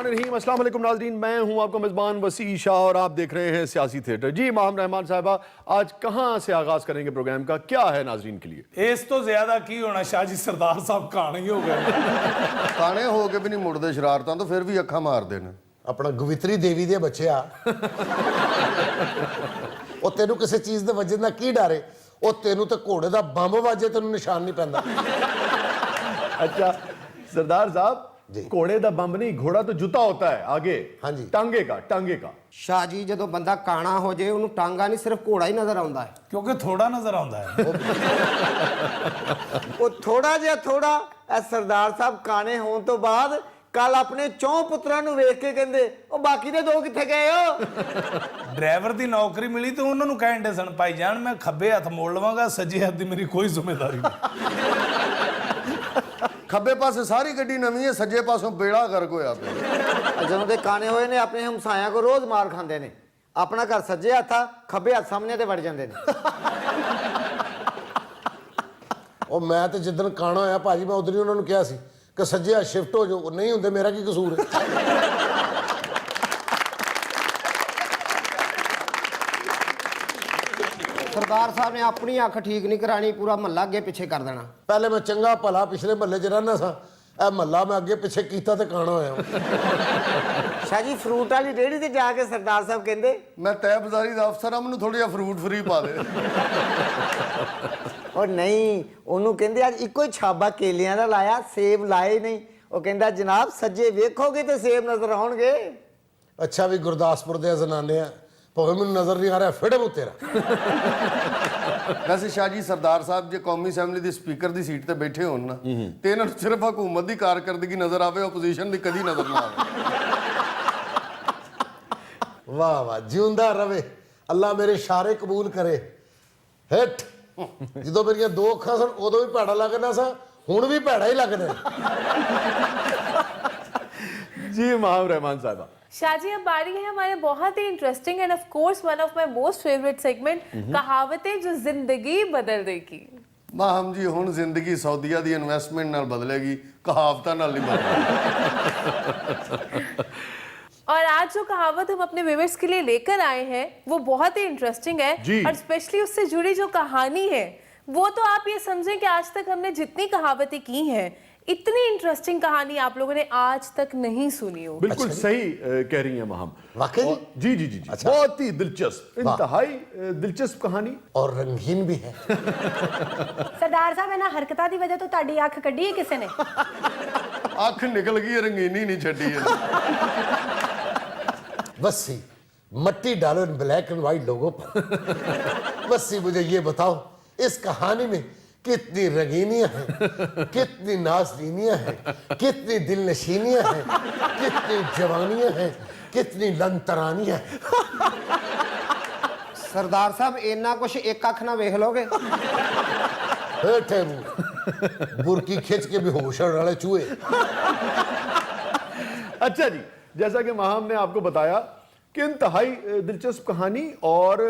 बिस्मिल्लाहिर्रहमानिर्रहीम। अस्सलाम वालेकुम नाज़रीन, मैं हूं आपका मेज़बान वसी शाह और आप देख रहे हैं सियासी थिएटर। जी माहम रहमान साहिबा, आज कहां से आगाज करेंगे प्रोग्राम का, क्या है नाज़रीन के लिए? इस तो ज्यादा की होना शाह जी, सरदार साहब काने ही हो गए। काने हो के भी नहीं मुड़ते शरारतां तो फिर भी अखा मारते हैं। अपना गवित्री देवी दे बच्चे आ ਉਹ ਤੈਨੂੰ ਕਿਸੇ ਚੀਜ਼ ਦੇ ਵਜਨ ਦਾ ਕੀ ਡਰ ਹੈ ਉਹ ਤੈਨੂੰ ਤੇ ਘੋੜੇ ਦਾ ਬੰਬ ਵਾਜੇ ਤੈਨੂੰ ਨਿਸ਼ਾਨ ਨਹੀਂ ਪੈਂਦਾ अच्छा सरदार साहब, जी। घोड़े का बंब नहीं, घोड़ा तो जूता होता है आगे। हाँ जी। टांगे का, टांगे का। शाह जी जो बंदा काना हो जाए उन्होंने टांगा नहीं सिर्फ घोड़ा ही नजर आता है क्योंकि थोड़ा नजर आता है। वो थोड़ा जिहा थोड़ा सरदार साहब काने होने तो बाद कल अपने चौं पुत्रां नूं वेख के कहंदे ओ बाकी दे दो कित्थे गए हो। ड्राइवर की नौकरी मिली तो उन्होंने कहन दे सन भाई जान मैं खब्बे हथ मोड़ लवांगा, सज्जे हथ की मेरी कोई जिम्मेदारी नहीं। खब्बे पासे सारी गड्डी नवी है, सज्जे पासों बेड़ा गर्क होया पिया। ਜਦੋਂ ਦੇ ਕਾਨੇ ਹੋਏ ਨੇ ਆਪਣੇ ਹਮਸਾਇਆਂ ਕੋ ਰੋਜ਼ ਮਾਰ ਖਾਂਦੇ ਨੇ। ਆਪਣਾ ਘਰ ਸੱਜੇ ਹੱਥ ਆ, ਖੱਬੇ ਹੱਥ ਸਾਹਮਣੇ ਤੇ ਵੜ ਜਾਂਦੇ ਨੇ। ਉਹ ਮੈਂ ਤੇ ਜਿੱਦਣ ਕਾਣਾ ਹੋਇਆ ਭਾਜੀ ਮੈਂ ਉਦੋਂ ਹੀ ਉਹਨਾਂ ਨੂੰ ਕਿਹਾ ਸੀ ਕਿ ਸੱਜੇ ਆ ਸ਼ਿਫਟ ਹੋ ਜਾਓ ਨਹੀਂ ਹੁੰਦੇ ਮੇਰਾ ਕੀ ਕਸੂਰ ਹੈ सरदार साहब ने अपनी अख ठीक नहीं करानी, पूरा महला अगे पिछे कर देना। ਪਹਿਲੇ ਮੈਂ ਚੰਗਾ ਭਲਾ ਪਿਛਲੇ ਮਹੱਲੇ 'ਚ ਰਹਿਣਾ ਸਾਂ ਇਹ ਮਹੱਲਾ ਮੈਂ ਅੱਗੇ ਪਿੱਛੇ ਕੀਤਾ ਤੇ ਕਾਣਾ ਹੋਇਆ ਸ਼ਾਹ ਜੀ ਫਰੂਟ ਵਾਲੀ ਰੇਹੜੀ ਤੇ ਜਾ ਕੇ ਸਰਦਾਰ ਸਾਹਿਬ ਕਹਿੰਦੇ मैं तय बाजारी का अफसर हाँ, मैनू थोड़ा जिहा फ्रूट फ्री पा दे। ਉਹ ਨਹੀਂ ਉਹਨੂੰ ਕਹਿੰਦੇ ਅੱਜ ਇੱਕੋ ਹੀ ਛਾਬਾ ਕੇਲਿਆਂ ਦਾ ਲਾਇਆ, ਸੇਬ ਲਾਏ ਨਹੀਂ। ਉਹ ਕਹਿੰਦਾ ਜਨਾਬ ਸੱਜੇ ਵੇਖੋਗੇ ਤੇ ਸੇਬ ਨਜ਼ਰ ਆਉਣਗੇ। ਅੱਛਾ ਵੀ ਗੁਰਦਾਸਪੁਰ ਦੇ ਜ਼ਨਾਨੇ ਆ ਭਾਵੇਂ ਮੈਨੂੰ ਨਜ਼ਰ ਨਹੀਂ ਆ ਰਿਹਾ ਫਿੜਮ ਤੇਰਾ वैसे शाह जी सरदार साहब जो कौमी असैम्बली के स्पीकर की सीट पर बैठे हो ना तो इन्होंने सिर्फ हुकूमत की कारकर्दगी नजर आवे, ओपोजिशन की कभी नजर ना आवे। ਵਾਹ ਵਾਹ ਜਿਉਂਦਾ ਰਵੇ ਅੱਲਾ ਮੇਰੇ ਇਸ਼ਾਰੇ ਕਬੂਲ ਕਰੇ ਹਿੱਟ ਜਦੋਂ ਮੇਰੀਆਂ ਦੋ ਅੱਖਾਂ ਸਨ ਉਦੋਂ ਵੀ ਭੈੜਾ ਲੱਗਦਾ ਸਾਂ ਹੁਣ ਵੀ ਭੈੜਾ ਹੀ ਲੱਗਦਾ जी माहम रहमान साहिबा। शाह जी अब बारी है हमारे बहुत ही interesting and of course one of my most favourite segment कहावतें जो जिंदगी बदल देगी। माहम जी हुण जिंदगी सऊदीया की इन्वेस्टमेंट नाल बदलेगी, कहावतां नाल नहीं बदलेगी। और आज जो कहावत हम अपने व्यूअर्स के लिए लेकर आए हैं वो बहुत ही इंटरेस्टिंग है जी। और स्पेशली उससे जुड़ी जो कहानी है वो तो आप ये समझें कि आज तक हमने जितनी कहावतें की हैं इतनी इंटरेस्टिंग कहानी आप लोगों ने आज तक नहीं सुनी हो। बिल्कुल सही कह रही हैं माहम। वाकई जी? जी जी जी जी, बहुत ही दिलचस्प, इंतहाई दिलचस्प कहानी और रंगीन भी है सरदार साहब इन्हां हरकतां दी वजह तो तुहाडी अख कड्ढी है किसी ने। अख निकल गई, रंगीनी नहीं छड्डी है। वस्सी मट्टी डालो इन ब्लैक एंड व्हाइट लोगों पर वस्सी मुझे ये बताओ इस कहानी में कितनी रंगीनियां हैं, कितनी नाज़नीनियां हैं, कितनी दिलनशीनियां हैं, कितनी जवानियां हैं, कितनी लंतरानियां हैं। सरदार साहब इन्ना कुछ एक अख ना वेख लोगे बैठे बुरकी खिंच के भी होश वाले चूहे। अच्छा जी, जैसा कि माहम ने आपको बताया कि इंतहाई दिलचस्प कहानी और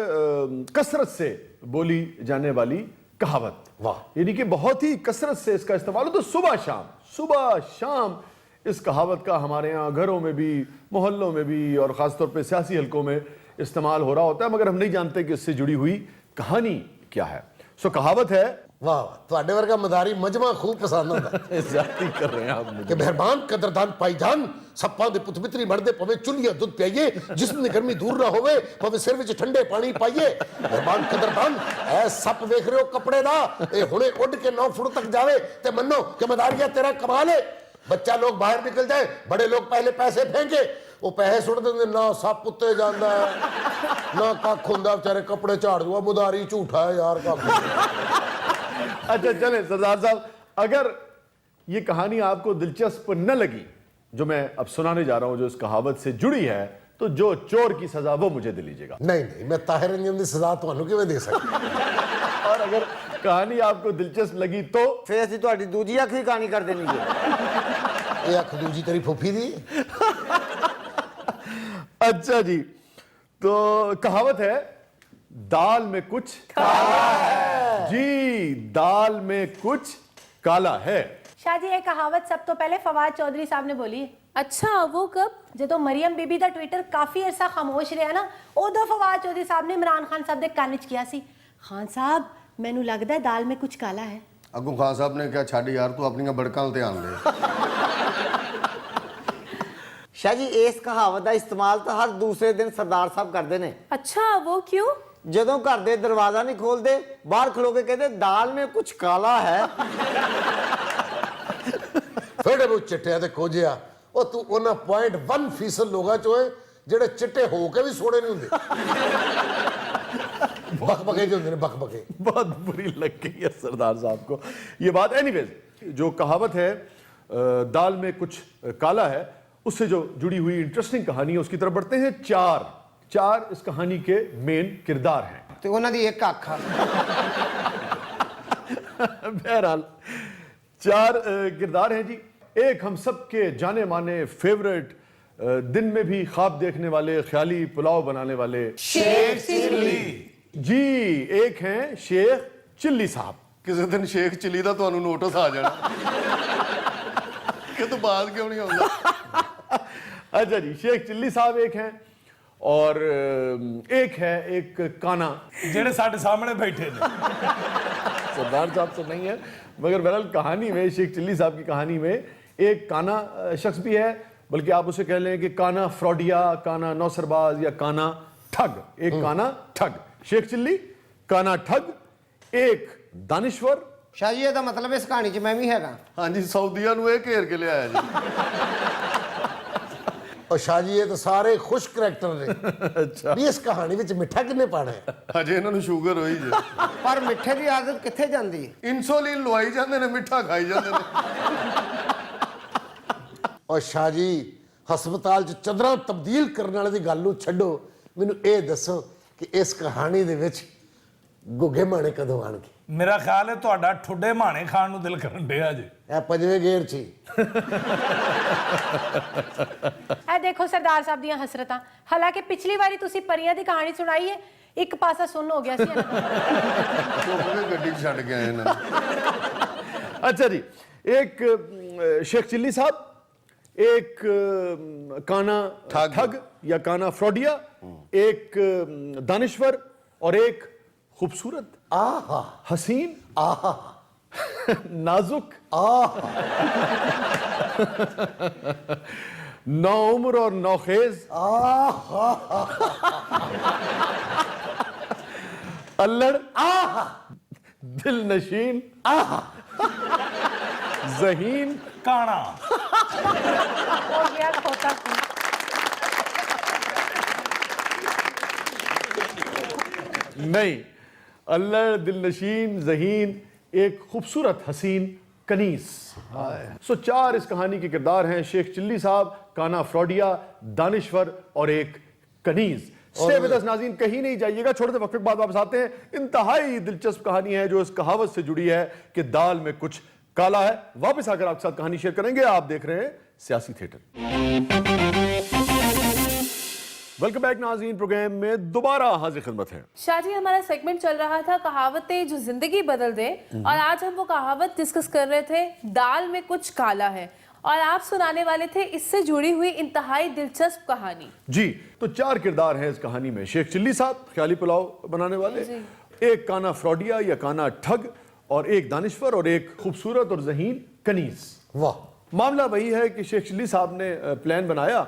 कसरत से बोली जाने वाली कहावत, वाह, यानी कि बहुत ही कसरत से इसका इस्तेमाल हो। तो सुबह शाम इस कहावत का हमारे यहाँ घरों में भी, मोहल्लों में भी और ख़ासतौर पे सियासी हलकों में इस्तेमाल हो रहा होता है, मगर हम नहीं जानते कि इससे जुड़ी हुई कहानी क्या है। सो कहावत है, वाह ਤੁਹਾਡੇ ਵਰਗਾ ਮਦਾਰੀ ਮਜਮਾ खूब पसंद ਹੁੰਦਾ ज्यादती कर रहे हैं आप कि मुझे। मेहरबान कदरदान भाईजान सप्पां दे पुत मित्री मरदे पवे चुल्लिया दुध पियाइए जिसम दी गर्मी दूर ना होवे पवे सिर विच ठंडे पानी पाइए। मेहरबान कदरदान ऐ सप वेख रहे हो कपड़े दा ए हुणे उड़ के 9 फुट तक जावे ते मन्नो कि मदारिया तेरा कमाल है। बच्चा लोग बाहर निकल जाए, बड़े लोग पहले पैसे फेंके वो पैसे सुट देंगे ना सप उत्ते जांदा ना कख हुंदा बेचारे कपड़े झाड़ दूआ मुदारी झूठा है यार कख। अच्छा चले सरदार साहब, अगर ये कहानी आपको दिलचस्प न लगी जो मैं अब सुनाने जा रहा हूं, जो इस कहावत से जुड़ी है, तो जो चोर की सजा वो मुझे दे लीजिएगा। नहीं नहीं मैं ताहिर रंजन की सजा ਤੁਹਾਨੂੰ ਕਿਵੇਂ ਦੇ ਸਕਦਾ। और अगर कहानी आपको दिलचस्प लगी तो ਫਿਰ ਅਸੀਂ ਤੁਹਾਡੀ ਦੂਜੀ ਅੱਖ ਦੀ ਕਹਾਣੀ ਕਰ ਦੇਣੀ ਹੈ। ਇਹ ਅੱਖ ਦੂਜੀ ਤੇਰੀ ਫੁੱਫੀ ਦੀ अच्छा जी, तो कहावत है दाल में कुछ काला है। जी, दाल में कुछ काला है। शाह जी ये कहावत सब तो पहले फवाद चौधरी साहब ने बोली है। अच्छा वो कब? ਜਦੋਂ ਮਰੀਮ ਬੀਬੀ ਦਾ ਟਵਿੱਟਰ ਕਾਫੀ ਅਰਸਾ ਖਾਮੋਸ਼ ਰਿਹਾ ਨਾ, ਉਦੋਂ ਫਵਾਦ ਚੌਧਰੀ ਸਾਹਿਬ ਨੇ ਇਮਰਾਨ ਖਾਨ ਸਾਹਿਬ ਦੇ ਕੰਨ 'ਚ ਕਿਹਾ ਸੀ, ਖਾਨ ਸਾਹਿਬ ਮੈਨੂੰ ਲੱਗਦਾ ਹੈ ਦਾਲ में कुछ काला है। ਅੱਗੋਂ ਖਾਨ ਸਾਹਿਬ ਨੇ ਕਿਹਾ ਛੱਡ ਯਾਰ ਤੂੰ ਆਪਣੀਆਂ ਬੜਕਾਂ 'ਤੇ ਧਿਆਨ ਦੇ। शाह जी इस कहावत का इस्तेमाल तो हर दूसरे दिन सरदार साहब करते हैं। अच्छा वो क्यों? ਜਦੋਂ ਘਰ ਦੇ ਦਰਵਾਜ਼ਾ ਨਹੀਂ ਖੋਲਦੇ, ਬਾਹਰ ਖਲੋ ਕੇ ਕਹਿੰਦੇ ਦਾਲ में कुछ काला है। ਫੇੜੇ ਉਹ ਚਿੱਟਿਆਂ ਤੇ ਖੋਜਿਆ, ਉਹ ਤੂੰ ਉਹਨਾਂ 0.1% ਲੋਕਾਂ ਚੋਂ ਹੈ ਜਿਹੜੇ ਚਿੱਟੇ ਹੋ ਕੇ ਵੀ ਸੋਹਣੇ ਨਹੀਂ ਹੁੰਦੇ। ਬਕਬਕੇ ਜਿਹੇ ਹੁੰਦੇ ਨੇ, ਬਕਬਕੇ। बहुत बुरी लग गई है सरदार साहब को ये बात। एनीवेज जो कहावत है दाल में कुछ काला है, उससे जो जुड़ी हुई इंटरेस्टिंग कहानी है उसकी तरफ बढ़ते हैं। चार इस कहानी के मेन किरदार हैं। ਤੇ ਉਹਨਾਂ ਦੀ ਇੱਕ ਅੱਖ ਆ। बहरहाल 4 किरदार हैं जी। एक हम सब के जाने माने फेवरेट, दिन में भी ख्वाब देखने वाले, ख्याली पुलाव बनाने वाले शेख चिल्ली जी। एक हैं शेख चिल्ली साहब। ਕਿਸੇ ਦਿਨ ਸ਼ੇਖ ਚਿੱਲੀ ਦਾ ਤੁਹਾਨੂੰ ਨੋਟਿਸ ਆ ਜਾਣਾ ਕਿ ਤੂੰ ਬਾਤ ਕਿਉਂ ਨਹੀਂ ਆਉਂਦਾ। अच्छा जी, शेख चिल्ली साहब एक हैं और एक है एक काना। ਜਿਹੜੇ ਸਾਡੇ ਸਾਹਮਣੇ ਬੈਠੇ ਨੇ। सरदार साहब तो नहीं है, मगर बहरहाल कहानी में, शेख चिल्ली साहब की कहानी में एक काना शख्स भी है, बल्कि आप उसे कह लें कि काना फ्रॉडिया, काना नौसरबाज या काना ठग। एक काना ठग, शेख चिल्ली काना ठग, एक दानिश्वर। शाह जी ਇਹਦਾ ਮਤਲਬ ਇਸ ਕਹਾਣੀ 'ਚ ਮੈਂ ਵੀ ਹੈਗਾ। ਹਾਂਜੀ ਸਊਦੀਆਂ ਨੂੰ ਇਹ ਘੇਰ ਕੇ ਲਿਆਇਆ ਜੀ। ਉਹ ਸ਼ਾਹ ਜੀ ਇਹ ਤਾਂ ਸਾਰੇ ਖੁਸ਼ ਕਰੈਕਟਰ ਨੇ। ਅੱਛਾ ਵੀ ਇਸ ਕਹਾਣੀ ਵਿੱਚ ਮਿੱਠਾ ਕਿੰਨੇ ਪਾਣਾ ਹੈ? ਹਜੇ ਇਹਨਾਂ ਨੂੰ ਸ਼ੂਗਰ ਹੋਈ ਜੇ। ਪਰ ਮਿੱਠੇ ਦੀ ਆਦਤ ਕਿੱਥੇ ਜਾਂਦੀ ਹੈ? ਇਨਸੂਲਿਨ ਲਵਾਈ ਜਾਂਦੇ ਨੇ, ਮਿੱਠਾ ਖਾਈ ਜਾਂਦੇ ਨੇ। ਔਰ ਸ਼ਾਹ ਜੀ ਹਸਪਤਾਲ 'ਚ ਚਦਰਾਂ ਤਬਦੀਲ ਕਰਨ ਵਾਲੇ ਦੀ ਗੱਲ ਨੂੰ ਛੱਡੋ, ਮੈਨੂੰ ਇਹ ਦੱਸੋ ਕਿ ਇਸ ਕਹਾਣੀ ਦੇ ਵਿੱਚ ਗੁੱਗੇ ਮਾਣੇ ਕਦੋਂ ਆਣਗੇ? ਮੇਰਾ ਖਿਆਲ ਹੈ ਤੁਹਾਡਾ ਠੁੱਡੇ ਮਾਣੇ ਖਾਣ ਨੂੰ ਦਿਲ ਕਰਨ ਡਿਆ ਜੀ। ਇਹ 5ਵੇਂ ਗੇਰ 'ਚ ਹੀ। ਇਹ ਦੇਖੋ ਸਰਦਾਰ ਸਾਹਿਬ ਦੀਆਂ ਹਸਰਤਾਂ। ਹਾਲਾਂਕਿ ਪਿਛਲੀ ਵਾਰੀ ਤੁਸੀਂ ਪਰੀਆਂ ਦੀ ਕਹਾਣੀ ਸੁਣਾਈ ਹੈ, ਇੱਕ ਪਾਸਾ ਸੁੰਨ ਹੋ ਗਿਆ ਸੀ ਇਹਨਾਂ ਦਾ। ਚੁੱਪ ਕੇ ਗੱਡੀ 'ਚ ਛੱਡ ਕੇ ਆਏ ਇਹਨਾਂ ਨੂੰ। अच्छा जी, एक शेख चिल्ली साहब, एक काना ठग या काना फ्रॉडिया, एक दानिश्वर और एक खूबसूरत, ਆਹਾ हसीन, ਆਹਾ नाजुक, ਆਹਾ नौ उम्र और नौखेज, ਆਹਾ अल्लड़, ਆਹਾ दिल नशीन, जहीन, ਕਾਣਾ। ਹੋ ਗਿਆ ਖੋਤਾ ਖੂਨ। नहीं, अल्लड़, दिल नशीन, जहीन, एक खूबसूरत हसीन कनीस। सो 4 इस कहानी के किरदार हैं। शेख चिल्ली साहब, काना फ्रॉडिया, दानिश्वर और एक कनीज। स्टे विद अस नाज़रीन, कहीं नहीं जाइएगा, छोटे से वक्फे के बाद वापस आते हैं। इंतहाई दिलचस्प कहानी है जो इस कहावत से जुड़ी है कि दाल में कुछ काला है। वापस आकर आपके साथ कहानी शेयर करेंगे। आप देख रहे हैं सियासी थिएटर। वेलकम बैक नाज़रीन, प्रोग्राम में दोबारा हाजिर खिदमत है। शाह जी हमारा सेगमेंट चल रहा था कहावतें जो जिंदगी बदल दे, और आज हम वो कहावत डिस्कस कर रहे थे दाल में कुछ काला है, और आप सुनाने वाले थे इससे जुड़ी हुई इंतहाई दिलचस्प कहानी। जी, तो 4 किरदार हैं इस कहानी में। शेख चिल्ली साहब, ख्याली पुलाव बनाने वाले, एक काना फ्रॉडिया या काना ठग, और एक दानिश्वर और एक खूबसूरत और जहीन कनीज। वाह। मामला वही है कि शेख चिल्ली साहब ने प्लान बनाया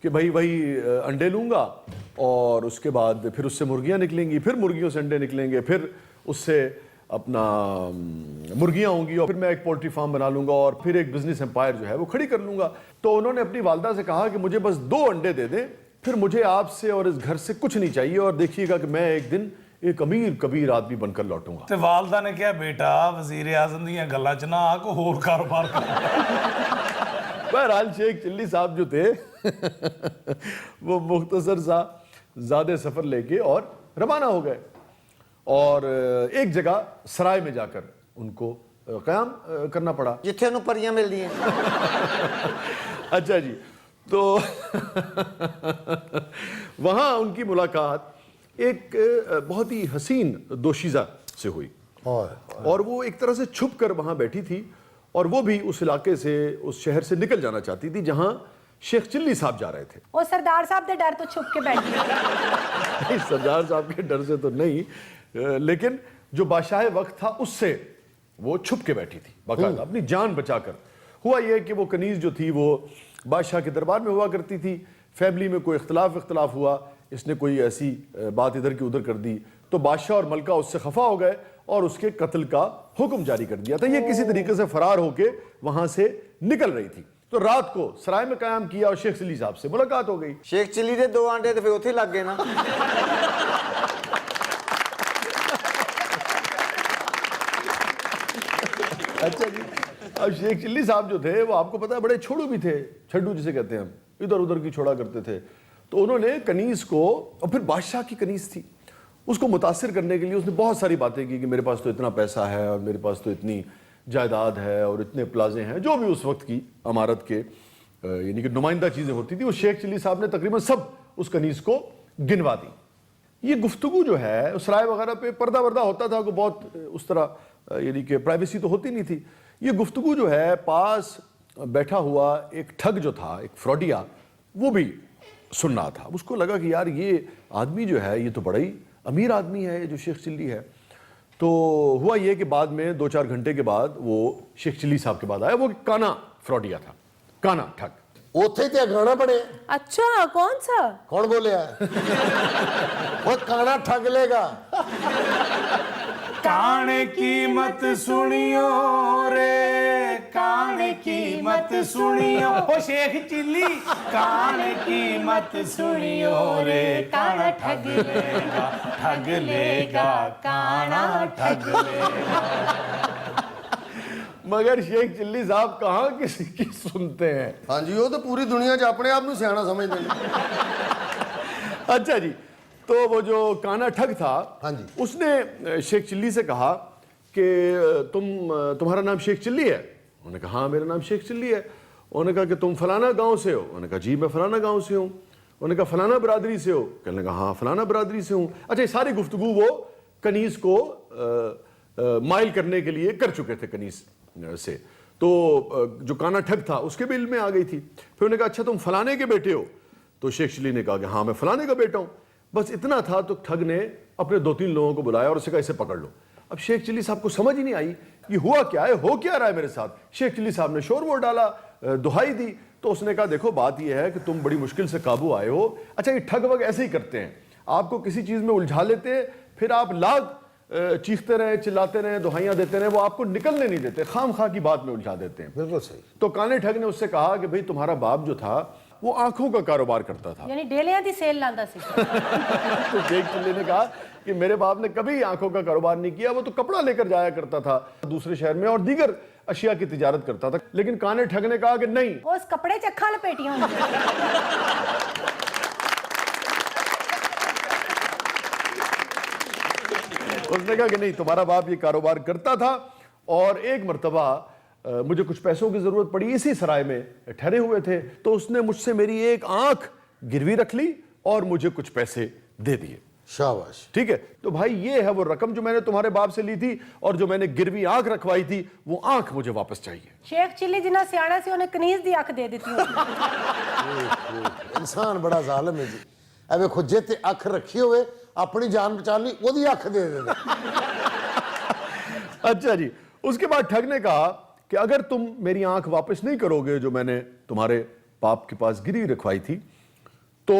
कि भाई वही अंडे लूँगा और उसके बाद फिर उससे मुर्गियाँ निकलेंगी, फिर मुर्गियों से अंडे निकलेंगे, फिर उससे अपना मुर्गियाँ होंगी, और फिर मैं एक पोल्ट्री फार्म बना लूँगा और फिर एक बिजनेस एम्पायर जो है वो खड़ी कर लूँगा। तो उन्होंने अपनी वालदा से कहा कि मुझे बस 2 अंडे दे दें, फिर मुझे आपसे और इस घर से कुछ नहीं चाहिए, और देखिएगा कि मैं एक दिन एक अमीर कबीर आदमी बनकर लौटूंगा। ਤੇ ਵਾਲਦਾ ਨੇ ਕਿਹਾ ਬੇਟਾ ਵਜ਼ੀਰ ਆਜ਼ਮ ਦੀਆਂ ਗੱਲਾਂ 'ਚ ਨਾ ਆ, ਕੋਈ ਹੋਰ ਕਾਰੋਬਾਰ ਕਰ। बहरहाल शेख चिल्ली साहब जो थे वो मुख्तसर सा ज़्यादा सफ़र लेके और रवाना हो गए, और एक जगह सराय में जाकर उनको क़याम करना पड़ा। ਜਿੱਥੇ ਉਹਨੂੰ ਪਰੀਆਂ ਮਿਲਦੀਆਂ। अच्छा जी, तो वहाँ उनकी मुलाकात एक बहुत ही हसीन दोशीज़ा से हुई, और वो एक तरह से छुप कर वहाँ बैठी थी, और वो भी उस इलाके से, उस शहर से निकल जाना चाहती थी जहाँ शेख चिल्ली साहब जा रहे थे। वो सरदार साहब दे डर तो छुप के बैठी है। नहीं, सरदार साहब के डर से तो नहीं, लेकिन जो बादशाह वक्त था उससे वो छुप के बैठी थी बाकायदा अपनी जान बचाकर। हुआ ये कि वो कनीज जो थी वो बादशाह के दरबार में हुआ करती थी। फैमिली में कोई इख्तलाफ हुआ, इसने कोई ऐसी बात इधर की उधर कर दी तो बादशाह और मलका उससे खफा हो गए और उसके कत्ल का हुक्म जारी कर दिया था। ये किसी तरीके से फरार होके वहां से निकल रही थी। तो रात को सराय में कयाम किया और शेख चिल्ली साहब से मुलाकात हो गई। शेख चिल्ली ਦੇ 2 ਆਂਡੇ ਤੇ ਫਿਰ ਉੱਥੇ ਲੱਗ ਗਏ ਨਾ। अच्छा जी, अब शेख चिल्ली साहब जो थे वो आपको पता है बड़े छोड़ू भी थे, छड्डू जिसे कहते हैं हम, इधर उधर की छोड़ा करते थे। तो उन्होंने कनीज को, और फिर बादशाह की कनीज थी, उसको मुतासिर करने के लिए उसने बहुत सारी बातें की कि मेरे पास तो इतना पैसा है और मेरे पास तो इतनी जायदाद है और इतने प्लाजे हैं, जो भी उस वक्त की अमारत के यानी कि नुमाइंदा चीज़ें होती थी, वो शेख चिल्ली साहब ने तकरीबन सब उस कनीज को गिनवा दी। ये गुफ्तगू जो है सराय वगैरह पे पर्दा वर्दा होता था, को बहुत उस तरह यानी कि प्राइवेसी तो होती नहीं थी। ये गुफ्तगू जो है पास बैठा हुआ एक ठग जो था, एक फ्रॉडिया, वो भी सुन रहा था। उसको लगा कि यार ये आदमी जो है ये तो बड़ा ही अमीर आदमी है, ये जो शेख चिल्ली है। तो हुआ ये कि बाद में 2-4 घंटे के बाद वो शेख चिल्ली साहब के बाद आया। वो काना फ्रॉडिया था, काना ठग। ਉੱਥੇ ਤੇ ਗਾਣਾ ਬਣਿਆ। अच्छा, कौन सा? कौन बोलिया? वो काना ठग लेगा। काने की मत सुनियो रे, काने की मत सुनियो, ओ शेख चिल्ली काने की मत सुनियो रे, काना ठग लेगा काना ठग लेगा। मगर शेख चिल्ली साहब कहाँ किसी की सुनते हैं। हाँ जी, वो तो पूरी दुनिया 'ਚ अपने आप ਨੂੰ ਸਿਆਣਾ समझते हैं। अच्छा जी, तो वो जो काना ठग था, हाँ जी। उसने शेख चिल्ली से कहा कि तुम्हारा नाम शेख चिल्ली है? उन्होंने कहा हाँ मेरा नाम शेख चिल्ली है। उन्होंने कहा कि तुम फलाना गांव से हो? उन्होंने कहा जी मैं फलाना गांव से हूँ। उन्होंने कहा फलाना बरादरी से हो? कहने लगा हाँ फलाना बरादरी से हूँ। अच्छा, ये सारी गुफ्तगू वो कनीज को माइल करने के लिए कर चुके थे कनीज से। तो जो काना ठग था उसके भी इल्म में आ गई थी। फिर उन्होंने कहा अच्छा तुम फलाने के बेटे हो? तो शेख चिल्ली ने कहा कि हाँ मैं फलाने का बेटा हूँ। बस इतना था तो ठग ने अपने 2-3 लोगों को बुलाया और उसे कहा इसे पकड़ लो। अब शेख चिल्ली साहब को समझ ही नहीं आई ये हुआ क्या है, हो क्या रहा है मेरे साथ। शेख चिल्ली साहब ने शोर वोर डाला, दुहाई दी। तो उसने कहा देखो बात यह है कि तुम बड़ी मुश्किल से काबू आए हो। अच्छा, ये ठग वग ऐसे ही करते हैं, आपको किसी चीज़ में उलझा लेते हैं, फिर आप लाख चीखते रहे, चिल्लाते रहे, दुहाइयां देते रहे, वो आपको निकलने नहीं देते, खाम खा की बात में उलझा देते हैं। बिल्कुल सही। तो काने ठग ने उससे कहा कि भाई तुम्हारा बाप जो था वो आंखों का कारोबार करता था। यानी डेलियां दी सेल लांदा सी। तो शेख चिल्ली ने कहा कि मेरे बाप ने कभी आंखों का कारोबार नहीं किया, वो तो कपड़ा लेकर जाया करता था दूसरे शहर में और दीगर अशिया की तिजारत करता था। लेकिन काने ठग ने कहा कि नहीं, उस कपड़े च अखां लपेटियां होंदियां। उसने कहा कि नहीं तुम्हारा बाप ये कारोबार करता था और एक मर्तबा मुझे कुछ पैसों की जरूरत पड़ी, इसी सराय में ठहरे हुए थे, तो उसने मुझसे मेरी एक आंख गिरवी रख ली और मुझे कुछ पैसे दे दिए। शाबाश। ठीक है, तो भाई ये है वो रकम जो मैंने तुम्हारे बाप से ली थी और जो मैंने गिरवी आंख रखवाई थी वो आंख मुझे वापस चाहिए। शेख चिल्ली जिन्ना सियाना सी उन्हें कनीज दी अख दे दी। इंसान बड़ा जालिम है जी। ए वेखो जे ते अख रखी होवे अपनी जान बचा ली, ओदी अख दे दे। अच्छा जी, उसके बाद ठग ने कहा कि अगर तुम मेरी आंख वापस नहीं करोगे जो मैंने तुम्हारे बाप के पास गिरवी रखवाई थी, तो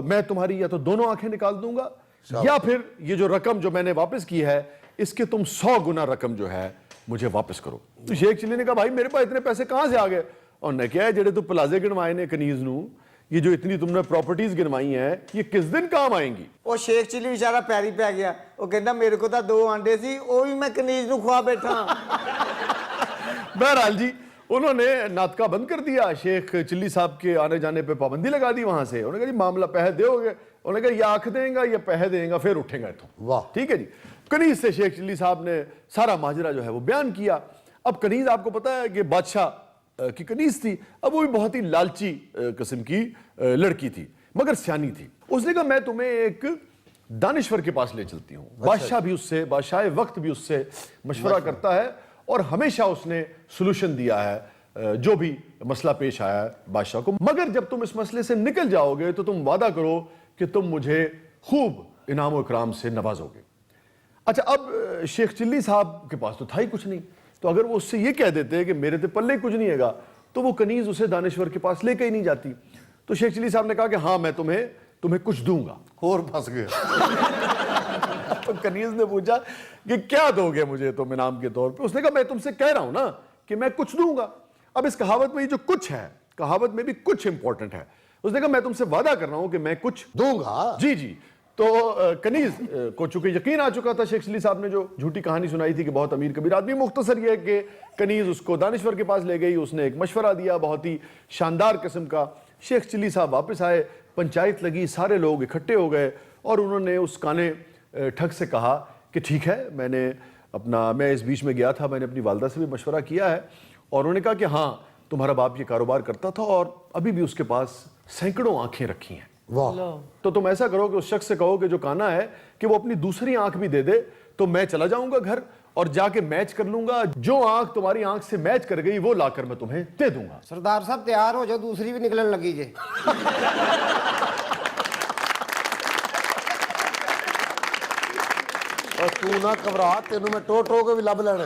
मैं तुम्हारी या तो दोनों आंखें निकाल दूंगा या फिर ये जो रकम जो मैंने वापस की है इसके तुम 100 गुना रकम जो है मुझे वापस करो। तो शेख चिल्ली ने कहा भाई मेरे पास इतने पैसे कहां से आ गए? और ने क्या है जेड़े तू प्लाजे गिनवाए ने कनीज नू, ये जो इतनी तुमने प्रॉपर्टीज गिनवाई हैं ये किस दिन काम आएंगी? ਉਹ ਸ਼ੇਖ चिल्ली बेचारा पैरी पै गया। ਉਹ ਕਹਿੰਦਾ ਮੇਰੇ ਕੋਲ ਤਾਂ 2 ਆਂਡੇ ਸੀ, ਉਹ ਵੀ ਮੈਂ ਕਨੀਜ਼ ਨੂੰ ਖਵਾ बैठा। बहरहाल जी उन्होंने नाटका बंद कर दिया। शेख चिल्ली साहब के आने जाने पे पाबंदी लगा दी वहां से। उन्होंने कहा जी मामला पैसे दोगे? उन्होंने कहा या आंख देगा या पैसे देगा फिर उठेगा इथों। वाह। ठीक है जी। कनीज से शेख चिल्ली साहब ने सारा माजरा जो है वो बयान किया। अब कनीज आपको पता है कि बादशाह की कनीज थी, अब वो भी बहुत ही लालची किस्म की लड़की थी मगर सियानी थी। उसने कहा मैं तुम्हें एक दानिश्वर के पास ले चलती हूँ। बादशाह भी उससे, बादशाह वक्त भी उससे मशवरा करता है और हमेशा उसने सोल्यूशन दिया है जो भी मसला पेश आया है बादशाह को, मगर जब तुम इस मसले से निकल जाओगे तो तुम वादा करो कि तुम मुझे खूब इनाम इकराम से नवाजोगे। अच्छा, अब शेख चिल्ली साहब के पास तो था ही कुछ नहीं, तो अगर वो उससे ये कह देते कि मेरे तो पल्ले कुछ नहीं हैगा, तो वो कनीज उसे दानिश्वर के पास लेके ही नहीं जाती। तो शेख चिल्ली साहब ने कहा कि हाँ, मैं तुम्हें कुछ दूंगा। और फंस गया। तो कनीज ने पूछा कि क्या दोगे मुझे तुम इनाम के तौर पे? उसने कहा मैं तुमसे कह रहा हूं ना कि मैं कुछ दूंगा। अब इस कहावत में ये जो कुछ है, कहावत में भी कुछ इंपॉर्टेंट है। उसने कहा मैं तुमसे वादा कर रहा हूं कि मैं कुछ दूंगा। जी जी। तो कनीज को चूंकि यकीन आ चुका था, शेख चिल्ली साहब ने जो झूठी कहानी सुनाई थी कि बहुत अमीर कबीर आदमी, मुख्तसर ये है कि कनीज उसको दानिश्वर के पास ले गई, उसने एक मशवरा दिया बहुत ही शानदार किस्म का। शेख चिल्ली साहब वापस आए, पंचायत लगी, सारे लोग इकट्ठे हो गए और उन्होंने उस काने ठग से कहा कि ठीक है, मैं इस बीच में गया था, मैंने अपनी वालदा से भी मशवरा किया है और उन्होंने कहा कि हाँ, तुम्हारा बाप ये कारोबार करता था और अभी भी उसके पास सैकड़ों आंखें रखी हैं। वाह। तो तुम ऐसा करो कि उस शख्स से कहो कि जो काना है कि वो अपनी दूसरी आंख भी दे दे, तो मैं चला जाऊंगा घर और जाके मैच कर लूंगा, जो आंख तुम्हारी आंख से मैच कर गई वो लाकर मैं तुम्हें दे दूंगा। सरदार साहब तैयार हो जाओ, दूसरी भी निकलने लगी जे। और तू ना घबरा, तेनू मैं टो के भी लब लेना।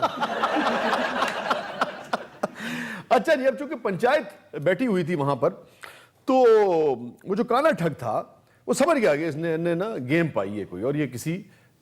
अच्छा जी, अब चूंकि पंचायत बैठी हुई थी वहां पर, तो वो जो काना ठग था वो समझ गया कि इसने ना गेम पाई है कोई, और ये किसी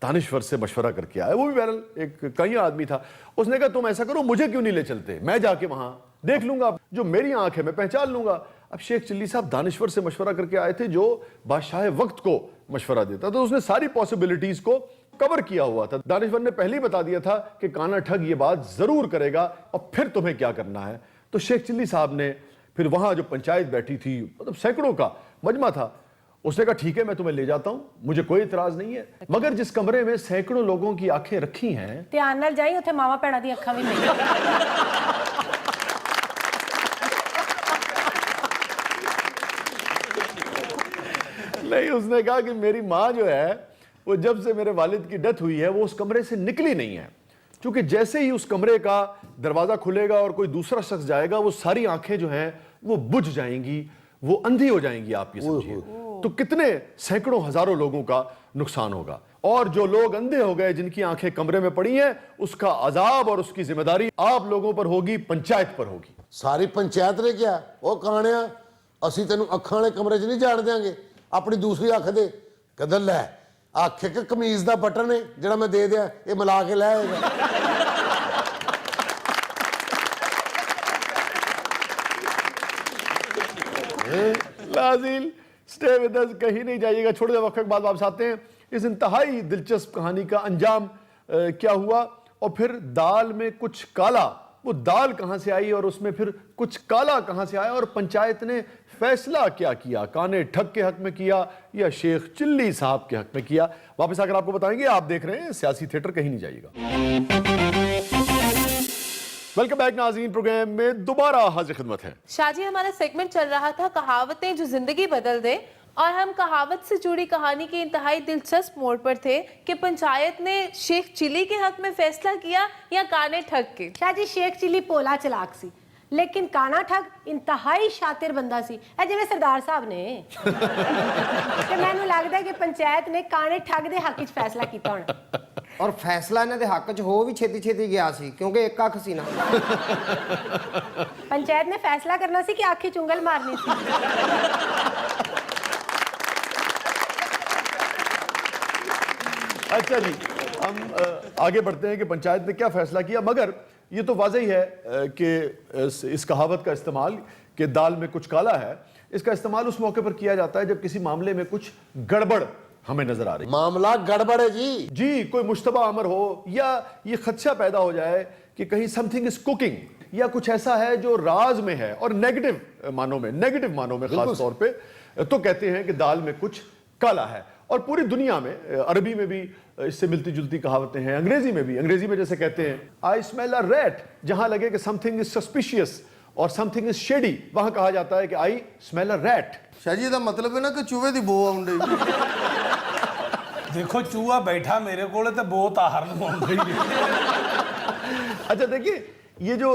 दानिश्वर से मशवरा करके आया। वो भी बहरहाल एक कई आदमी था। उसने कहा तुम ऐसा करो, मुझे क्यों नहीं ले चलते, मैं जाके वहां देख लूंगा, जो मेरी आंख है मैं पहचान लूंगा। अब शेख चिल्ली साहब दानिश्वर से मशवरा करके आए थे, जो बादशाह वक्त को मशवरा देता, तो उसने सारी पॉसिबिलिटीज को कवर किया हुआ था। दानिश्वर ने पहले ही बता दिया था कि काना ठग ये बात जरूर करेगा और फिर तुम्हें क्या करना है। तो शेख चिल्ली साहब ने फिर वहां जो पंचायत बैठी थी, मतलब सैकड़ों का मजमा था, उसने कहा ठीक है, मैं तुम्हें ले जाता हूं, मुझे कोई इतराज नहीं है, मगर जिस कमरे में सैकड़ों लोगों की आंखें रखी हैं, ध्यान नाल जाई, उत्थे मावा भैणा दी अखां भी नहीं। नहीं, उसने कहा कि मेरी माँ जो है वो जब से मेरे वालिद की डेथ हुई है वो उस कमरे से निकली नहीं है, क्योंकि जैसे ही उस कमरे का दरवाजा खुलेगा और कोई दूसरा शख्स जाएगा, वो सारी आंखें जो हैं वो बुझ जाएंगी, वो अंधी हो जाएंगी। आप ये समझिए, तो कितने सैकड़ों हजारों लोगों का नुकसान होगा। और जो लोग अंधे हो गए, जिनकी आंखें कमरे में पड़ी हैं, उसका अजाब और उसकी जिम्मेदारी आप लोगों पर होगी, पंचायत पर होगी। सारी पंचायत ने क्या वो काणिया, असी तेनू अखां वाले कमरे च नहीं जाण देंगे, अपनी दूसरी अख दे। कहंदा लै आखे कि कमीज दा बटन है जिहड़ा मैं दे दिया, ये मिला के लै आएगा। लाजिल, स्टे विद अस, कहीं नहीं जाइएगा, छोटे से वक्त के बाद वापस आते हैं। इस इंतहाई दिलचस्प कहानी का अंजाम क्या हुआ, और फिर दाल में कुछ काला, वो दाल कहां से आई और उसमें फिर कुछ काला कहां से आया, और पंचायत ने फैसला क्या किया, काने ठग के हक में किया या शेख चिल्ली साहब के हक में किया, वापस आकर आपको बताएंगे। आप देख रहे हैं सियासी थिएटर, कहीं नहीं जाइएगा। वेलकम बैक नाज़रीन, प्रोग्राम में दोबारा हाजिर खिदमत है। शाहजी, हमारा सेगमेंट चल रहा था कहावतें जो जिंदगी बदल दे, और हम कहावत से जुड़ी कहानी के इंतहाई दिलचस्प मोड़ पर थे कि पंचायत ने शेख चिल्ली के हक में फैसला किया या काने ठग के। शाहजी, शेख चिल्ली पोला चलाक सी, लेकिन काना ठग इंतहाई शातिर बंदा सी, ऐ जिवें सरदार साहब ने। ते मैनूं लगदा है कि पंचायत ने काने ठग दे हक विच फैसला कीता होना, और फैसला इन्हां दे हक च हो भी छेती छेती गया सी, क्योंकि एक अख सी ना। पंचायत ने फैसला करना सी कि आखी चुंगल मारनी सी। अच्छा जी, हम आगे बढ़ते हैं कि पंचायत ने क्या फैसला किया, मगर ये तो वाज़ह ही है कि इस कहावत का इस्तेमाल कि दाल में कुछ काला है, इसका इस्तेमाल उस मौके पर किया जाता है जब किसी मामले में कुछ गड़बड़ हमें नजर आ रही है। मामला गड़बड़ है जी, कोई मुश्तबा अमर हो या ये खदशा पैदा हो जाए कि कहीं समथिंग इज कुकिंग, या कुछ ऐसा है जो राज में है और नेगेटिव मानों में खास तौर पे, तो कहते हैं कि दाल में कुछ काला है। और पूरी दुनिया में, अरबी में भी इससे मिलती जुलती कहावतें हैं, अंग्रेजी में भी। अंग्रेजी में जैसे कहते हैं आई स्मेल अ रैट, जहां लगे कि समथिंग इज सस्पिशियस और समथिंग इज शेडी, वहां कहा जाता है कि I smell a rat. Shahji दा मतलब है ना कि चूहे दी बो आउंदी। देखो चूहा बैठा मेरे कोले ते बो ताहर नूं आउंदी। अच्छा देखिए, ये जो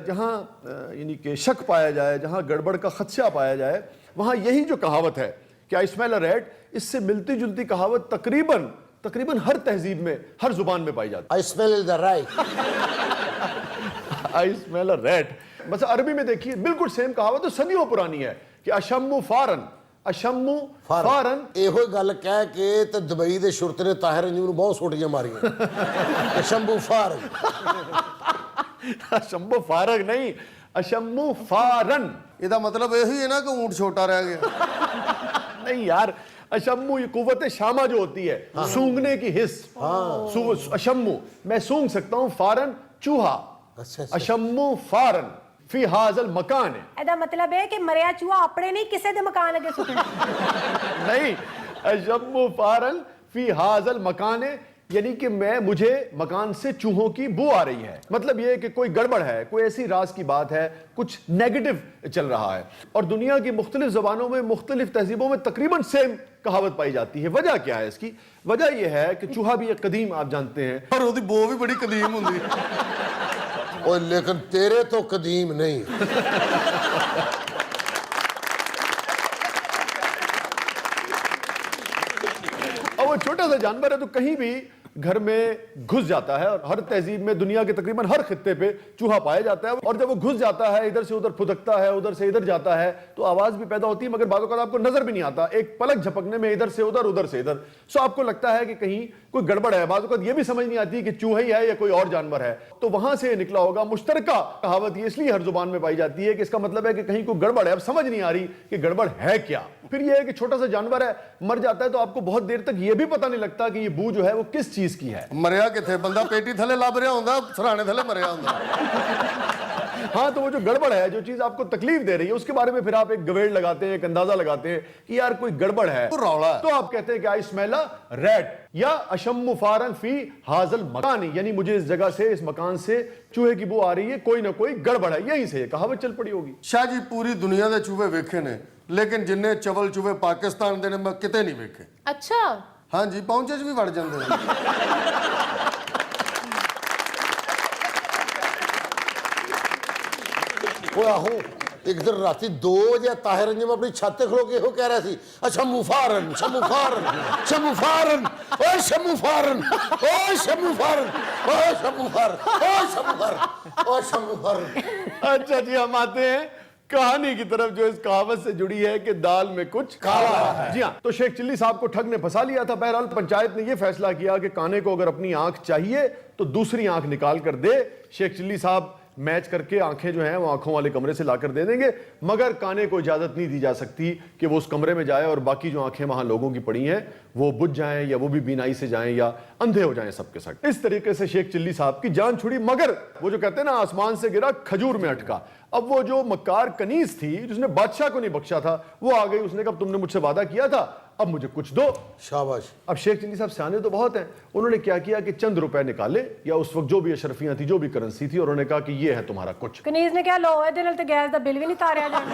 जहाँ यानी कि शक पाया जाए, जहाँ गड़बड़ का खदशा पाया जाए, वहाँ यही जो कहावत है कि आई स्मेल अ रैट, इससे मिलती जुलती कहावत तकरीबन हर तहजीब में, हर जुबान में पाई जाती आई स्मेल द राइट। है। आई स्मेल अ रैट, बस अरबी में देखिए बिल्कुल सेम कहावत, तो सदियों पुरानी है कि अशम्मु फारन, अशम्मु फारन। ਇਹੋ ਗੱਲ ਕਹਿ ਕੇ ਤੇ ਦੁਬਈ ਦੇ ਸ਼ੁਰਤੇ ਨੇ ਤਾਹਿਰ ਅੰਜੂ ਨੂੰ ਬਹੁਤ ਸੋਟੀਆਂ ਮਾਰੀਆਂ। ਸ਼ੰਭੂ ਫਾਰ। अशम्मु फारग नहीं, अशम्मु फारन। ਇਹਦਾ ਮਤਲਬ ਇਹੀ है ना कि ऊंट छोटा रह गया। नहीं यार, अशम्मु ये कुव्वत शामा जो होती है, सूंघने की हिस। अशम्मु मैं सूंघ सकता हूँ, फारन चूहा। अच्छा। अशम्मु फारन फी हाजल मकान है। ਇਹਦਾ ਮਤਲਬ ਹੈ ਕਿ ਮਰਿਆ ਚੂਹਾ ਆਪਣੇ ਨਹੀਂ ਕਿਸੇ ਦੇ ਮਕਾਨ ਅੱਗੇ ਸੁੱਟਣਾ। नहीं, अशम्मु फारन फी हाजल मकान है, यानी कि मुझे मकान से चूहों की बू आ रही है। मतलब यह है कि कोई गड़बड़ है, कोई ऐसी राज की बात है, कुछ नेगेटिव चल रहा है। और दुनिया की मुख्तलिफ जबानों में, मुख्तलिफ तहजीबों में तकरीबन सेम कहावत पाई जाती है। वजह क्या है इसकी? वजह यह है कि चूहा भी एक कदीम, आप जानते हैं, पर ਉਹਦੀ ਬੋ ਵੀ ਬੜੀ ਕਦੀਮ ਹੁੰਦੀ। ओए लेकिन तेरे तो कदीम नहीं। और वो छोटा सा जानवर है तो कहीं भी घर में घुस जाता है। और हर तहजीब में, दुनिया के तकरीबन हर खित्ते पे चूहा पाया जाता है। और जब वो घुस जाता है, इधर से उधर फुदकता है, उधर से इधर जाता है, तो आवाज भी पैदा होती है, मगर बाज़ औक़ात आपको नजर भी नहीं आता। एक पलक झपकने में इधर से उधर। सो आपको लगता है कि कहीं कोई गड़बड़ है। बाज़ औक़ात ये भी समझ नहीं आती कि चूहा ही है या कोई और जानवर है। तो वहां से निकला होगा मुश्तरका कहावत। ये इसलिए हर जुबान में पाई जाती है कि इसका मतलब है कि कहीं कोई गड़बड़ है, अब समझ नहीं आ रही कि गड़बड़ है क्या। फिर यह है कि छोटा सा जानवर है, मर जाता है तो आपको बहुत देर तक यह भी पता नहीं लगता कि ये बू जो है वो किस चीज की है। ਮਰਿਆ ਕਿੱਥੇ? ਬੰਦਾ ਪੇਟੀ ਥੱਲੇ ਲੱਭ ਰਿਹਾ ਹੁੰਦਾ, ਸਰਾਣੇ ਥੱਲੇ ਮਰਿਆ ਹੁੰਦਾ। हाँ, तो वो जो गड़बड़ है, जो चीज आपको तकलीफ दे रही है, उसके बारे में फिर आप एक गवेड़ लगाते हैं, एक अंदाजा लगाते हैं कि यार कोई गड़बड़ है, तो रौला है। तो आप कहते हैं कि आई स्मेल अ रैट या अशम्मु फारन फी हाजल मकान, यानी मुझे इस जगह से, इस मकान से चूहे की बू आ रही है, कोई ना कोई गड़बड़ है। यहीं से ये कहावत चल पड़ी होगी। शाह जी पूरी दुनिया ਦੇ ਚੂਹੇ ਵੇਖੇ ਨੇ, ਲੇਕਿਨ ਜਿੰਨੇ ਚਵਲ ਚੂਹੇ ਪਾਕਿਸਤਾਨ ਦੇ ਨੇ ਮੈਂ ਕਿਤੇ ਨਹੀਂ ਵੇਖੇ। अच्छा, ਹਾਂਜੀ, ਪਹੁੰਚੇ 'ਚ ਵੀ ਵੜ ਜਾਂਦੇ ਨੇ। ओए आहो एक दिन राती 2 बजे ताहिर अंजू अपनी छत ते खलो के हो कह रहा सी, शम्भू फारन, शम्भू फारन, शम्भू फारन, ओए शम्भू फारन, ओए शम्भू फारन, ओए शम्भू फारन, ओए शम्भू फारन, ओए शम्भू फारन। अच्छा जी, हम आते हैं कहानी की तरफ जो इस कहावत से जुड़ी है कि दाल में कुछ काला है। जी हाँ, तो शेख चिल्ली साहब को ठग ने फंसा लिया था। बहरहाल पंचायत ने यह फैसला किया कि काने को अगर अपनी आंख चाहिए तो दूसरी आंख निकाल कर दे। शेख चिल्ली साहब मैच करके आंखें जो हैं वो आंखों वाले कमरे से लाकर दे देंगे, मगर काने को इजाजत नहीं दी जा सकती कि वो उस कमरे में जाए और बाकी जो आंखें वहां लोगों की पड़ी हैं वो बुझ जाएं या वो भी बीनाई से जाएं या अंधे हो जाएं सबके सब। इस तरीके से शेख चिल्ली साहब की जान छुड़ी, मगर वो जो कहते हैं ना, आसमान से गिरा खजूर में अटका। अब वो जो मक्कार कनीज थी जिसने बादशाह को नहीं बख्शा था, वो आ गई। उसने कहा तुमने मुझसे वादा किया था, अब मुझे कुछ दो। शाबाश। अब शेख चिल्ली साहब सियाने तो बहुत हैं, उन्होंने क्या किया कि चंद रुपए निकाले, या उस वक्त जो भी अशरफियां थी, जो भी करेंसी थी, और उन्होंने कहा कि ये है तुम्हारा कुछ। कनीज ने क्या लो ਇਹਦੇ ਨਾਲ ਤੇ ਗੈਸ ਦਾ ਬਿੱਲ ਵੀ ਨਹੀਂ ਤਾਰਿਆ ਜਾਣਾ।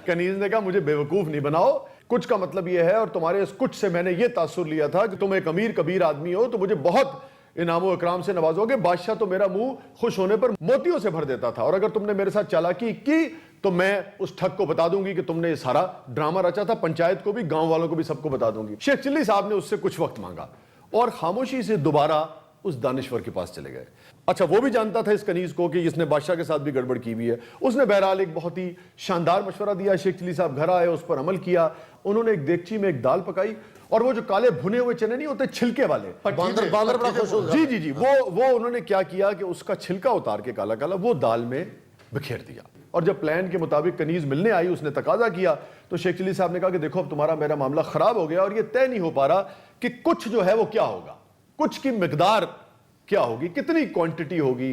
कनीज ने कहा मुझे बेवकूफ नहीं बनाओ, कुछ का मतलब ये है, और तुम्हारे इस कुछ से मैंने ये तासुर लिया था कि तुम एक अमीर कबीर आदमी हो तो मुझे बहुत इनामो इकराम से नवाजोगे। बादशाह तो मेरा मुंह खुश होने पर मोतियों से भर देता था, और अगर तुमने मेरे साथ चालाकी की तो मैं उस ठग को बता दूंगी कि तुमने ये सारा ड्रामा रचा था, पंचायत को भी, गांव वालों को भी, सबको बता दूंगी। शेख चिल्ली साहब ने उससे कुछ वक्त मांगा और खामोशी से दोबारा उस दानिश्वर के पास चले गए। अच्छा, वो भी जानता था इस कनीज को कि इसने बादशाह के साथ भी गड़बड़ की हुई है। उसने बहरहाल एक बहुत ही शानदार मशवरा दिया। शेख चिल्ली साहब घर आए, उस पर अमल किया। उन्होंने एक देगची में एक दाल पकाई, और वो जो काले भुने हुए चने नहीं होते छिलके वाले, बांदर बांदर बड़ा खुश होगा। जी जी जी, वो उन्होंने क्या किया कि उसका छिलका उतार के काला काला वो दाल में बिखेर दिया। और जब प्लान के मुताबिक कनीज मिलने आई, उसने तकाजा किया, तो शेख चिल्ली साहब ने कहा कि देखो, अब तुम्हारा मेरा मामला खराब हो गया और ये तय नहीं हो पा रहा कि कुछ जो है वो क्या होगा, कुछ की मिकदार क्या होगी, कितनी क्वांटिटी होगी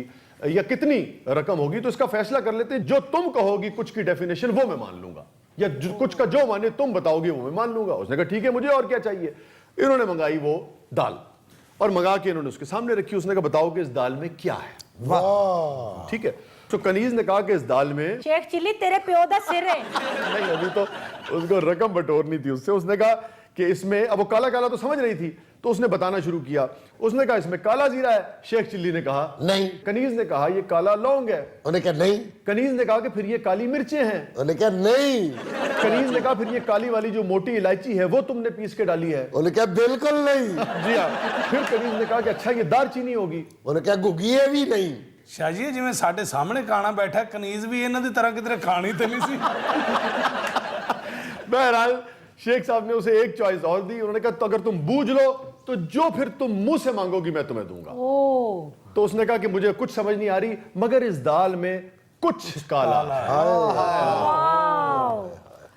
या कितनी रकम होगी। तो इसका फैसला कर लेते हैं, जो तुम कहोगी कुछ की डेफिनेशन वो मैं मान लूंगा, या कुछ का जो माने तुम बताओगे वो मैं मान लूंगा। उसने कहा ठीक है, मुझे और क्या चाहिए। इन्होंने मंगाई वो दाल, और मंगा के इन्होंने उसके सामने रखी। उसने कहा बताओ कि इस दाल में क्या है। वाह। ठीक है, तो कनीज ने कहा कि इस दाल में शेख चिल्ली तेरे प्यो दा सिर है। नहीं, अभी तो उसको रकम बटोरनी थी उससे। उसने कहा कि इसमें, अब वो काला काला तो समझ रही थी, तो उसने बताना शुरू किया। उसने कहा इसमें काला जीरा है। शेख चिल्ली ने कहा नहीं। कनीज ने कहा ये काला लौंग है। उन्हें कहा नहीं। कनीज ने कहा कि फिर ये काली मिर्चें हैं। उन्हें कहा नहीं। कनीज ने कहा फिर ये काली वाली जो मोटी इलायची है वो तुमने पीस के डाली है। उन्हें कहा बिल्कुल नहीं। जी हाँ। फिर कनीज ने कहा कि अच्छा ये दालचीनी होगी। उन्हें कहा गुगी है भी नहीं। ਸ਼ਾਹ ਜੀ ਜਿਵੇਂ ਸਾਡੇ ਸਾਹਮਣੇ ਕਾਣਾ ਬੈਠਾ ਕਨੀਜ਼ ਵੀ ਇਹਨਾਂ ਦੀ ਤਰ੍ਹਾਂ ਕਿਧਰੇ ਖਾਣੀ ਤੇ ਨਹੀਂ ਸੀ। बहरहाल शेख साहब ने उसे एक चॉइस और दी। उन्होंने कहा तो अगर तुम बूझ लो तो जो फिर तुम मुंह से मांगोगी मैं तुम्हें दूंगा। तो उसने कहा कि मुझे कुछ समझ नहीं आ रही मगर इस दाल में कुछ काला है।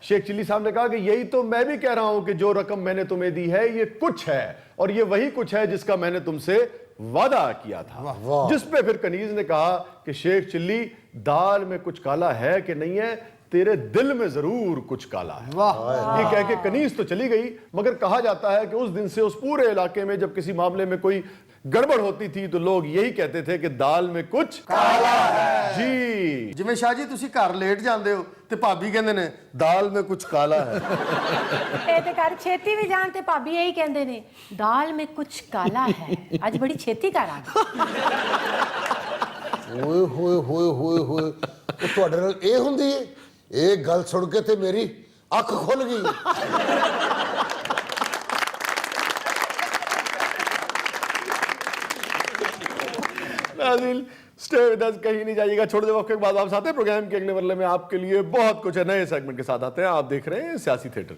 शेख चिल्ली साहब ने कहा कि यही तो मैं भी कह रहा हूं कि जो रकम मैंने तुम्हें दी है ये कुछ है, और ये वही कुछ है जिसका मैंने तुमसे वादा किया था। जिस पे फिर कनीज ने कहा कि शेख चिल्ली दाल में कुछ काला है कि नहीं है, तेरे दिल में जरूर कुछ काला है। ये कह के कनीज तो चली गई, मगर कहा जाता है कि उस दिन से उस पूरे इलाके में जब किसी मामले में कोई गड़बड़ होती थी तो लोग यही कहते थे कि दाल में कुछ काला है। जी ਜਿਵੇਂ ਸ਼ਾਹ ਜੀ ਤੁਸੀਂ ਘਰ ਲੇਟ ਜਾਂਦੇ ਹੋ ਤੇ ਭਾਬੀ ਕਹਿੰਦੇ ਨੇ ਦਾਲ में कुछ काला है। ਇਹ ਤੇ ਘਰ ਛੇਤੀ ਵੀ ਜਾਣ ਤੇ ਭਾਬੀ ਇਹੀ ਕਹਿੰਦੇ ਨੇ ਦਾਲ में कुछ काला है। ਅੱਜ ਬੜੀ ਛੇਤੀ ਘਰ ਆ ਗਏ। ਓਏ ਹੋਏ ਹੋਏ ਹੋਏ ਹੋਏ, ਉਹ ਤੁਹਾਡੇ ਨਾਲ ਇਹ ਹੁੰਦੀ ਹੈ? ਇਹ ਗੱਲ ਸੁਣ ਕੇ ਤੇ ਮੇਰੀ ਅੱਖ ਖੁੱਲ ਗਈ। नाज़रीन स्टे विद अस, कहीं नहीं जाइएगा। छोटे से वक्त के बाद वापस आते हैं प्रोग्राम के अगले मरले में। आपके लिए बहुत कुछ है, नए सेगमेंट के साथ आते हैं। आप देख रहे हैं सियासी थिएटर।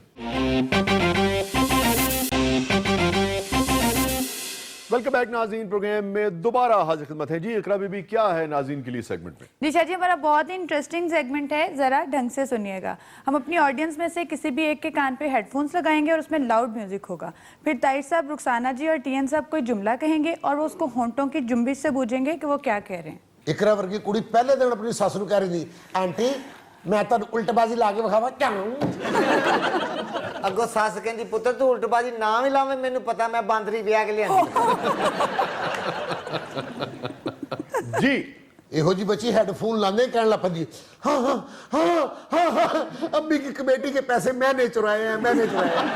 वेलकम बैक नाज़रीन, प्रोग्राम में दोबारा हाजिर खिदमत है। जी इकरा बीबी, क्या है नाज़रीन के लिए सेगमेंट में? जी शाह जी, हमारा बहुत ही इंटरेस्टिंग सेगमेंट है, जरा ढंग से सुनिएगा। हम अपनी ऑडियंस में से किसी भी एक के कान पे हेडफोन्स लगाएंगे और उसमें लाउड म्यूजिक होगा। फिर ताहिर साहब, रुखसाना जी और टीएन साहब कोई जुमला कहेंगे और वो उसको होंठों की जुम्बिश से बूझेंगे कि वो क्या कह रहे हैं। इकरा वर्गी कुड़ी पहले दिन अपनी सस ਨੂੰ ਕਹਿ ਰਹੀ ਸੀ, आंटी मैं ਤੁਹਾਨੂੰ ਉਲਟਬਾਜ਼ੀ ਲਾ ਕੇ ਵਿਖਾਵਾਂ। ਅੱਗੋਂ ਸੱਸ ਕਹਿੰਦੀ ਪੁੱਤਰ ਤੂੰ ਉਲਟਬਾਜ਼ੀ ਨਾ ਵੀ ਲਾਵੇਂ, ਮੈਨੂੰ ਪਤਾ ਮੈਂ ਬਾਂਦਰੀ ਵਿਆਹ ਕੇ ਲਿਆਂਦੀ। जी ਇਹੋ ਜੀ ਬੱਚੀ हेडफोन ਲਾਉਂਦੇ ਕਹਿਣ ਲੱਗ ਪੈਂਦੀ, हाँ हाँ हाँ हाँ हाँ अम्मी की कमेटी के पैसे मैंने चुराए हैं, मैंने चुराए हैं।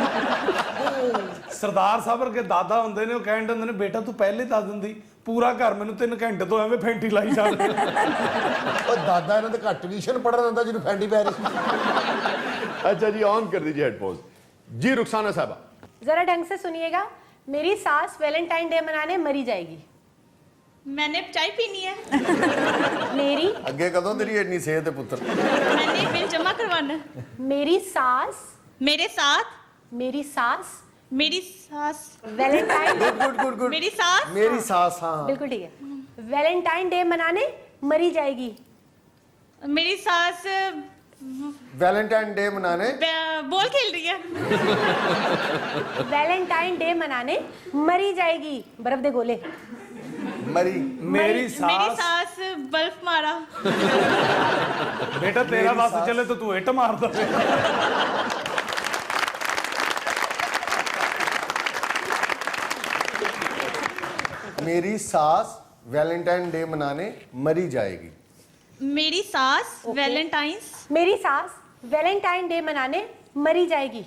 ਸਰਦਾਰ ਸਾਹਿਬ ਵਰਗੇ ਦਾਦਾ ਹੁੰਦੇ ਨੇ, ਉਹ ਕਹਿਣ ਦਿੰਦੇ ਨੇ ਬੇਟਾ ਤੂੰ ਪਹਿਲੇ ਦੱਸ ਦਿੰਦੀ, ਪੂਰਾ ਘਰ ਮੈਨੂੰ 3 ਘੰਟੇ ਤੋਂ ਐਵੇਂ ਫੈਂਟੀ ਲਾਈ ਜਾਂਦੇ। ਉਹ ਦਾਦਾ ਇਹਨਾਂ ਦੇ ਘਰ ਟਿਊਸ਼ਨ ਪੜਨ ਆਉਂਦਾ ਜਿਹਨੂੰ ਫੈਂਡੀ ਪੈ ਰਹੀ। अच्छा जी, ऑन कर दीजिए हेडफोन। जी रुखसाना साहबा, जरा ढंग से सुनिएगा। मेरी सास वैलेंटाइन डे मनाने मरी जाएगी। मैंने चाय पीनी है। मेरी ਅੱਗੇ ਕਦੋਂ ਤੇਰੀ ਇੰਨੀ ਸਿਹਤ ਹੈ ਪੁੱਤਰ? मैंने बिल जमा करवाना है। मेरी सास मेरे साथ मेरी सास मेरी सास वैलेंटाइन ਗੁੱਡ ਗੁੱਡ ਗੁੱਡ। मेरी सास ਮੇਰੀ ਸਾਸ, ਹਾਂ। बिल्कुल ठीक है। वैलेंटाइन डे मनाने मरी जाएगी। मेरी सास वैलेंटाइन डे मनाने बॉल खेल रही है। वैलेंटाइन डे मनाने मरी जाएगी। बर्फ दे गोले। मरी। ਮੇਰੀ मेरी ਸਾਸ सास बल्ब मारा। ਬੇਟਾ ਤੇਰਾ ਬਸ ਚੱਲੇ ਤਾਂ ਤੂੰ ਇੱਟ ਮਾਰ ਦਵੇ। मेरी सास वैलेंटाइन डे मनाने मरी जाएगी। मेरी सास वैलेंटाइंस मेरी सास वैलेंटाइन डे मनाने मरी जाएगी।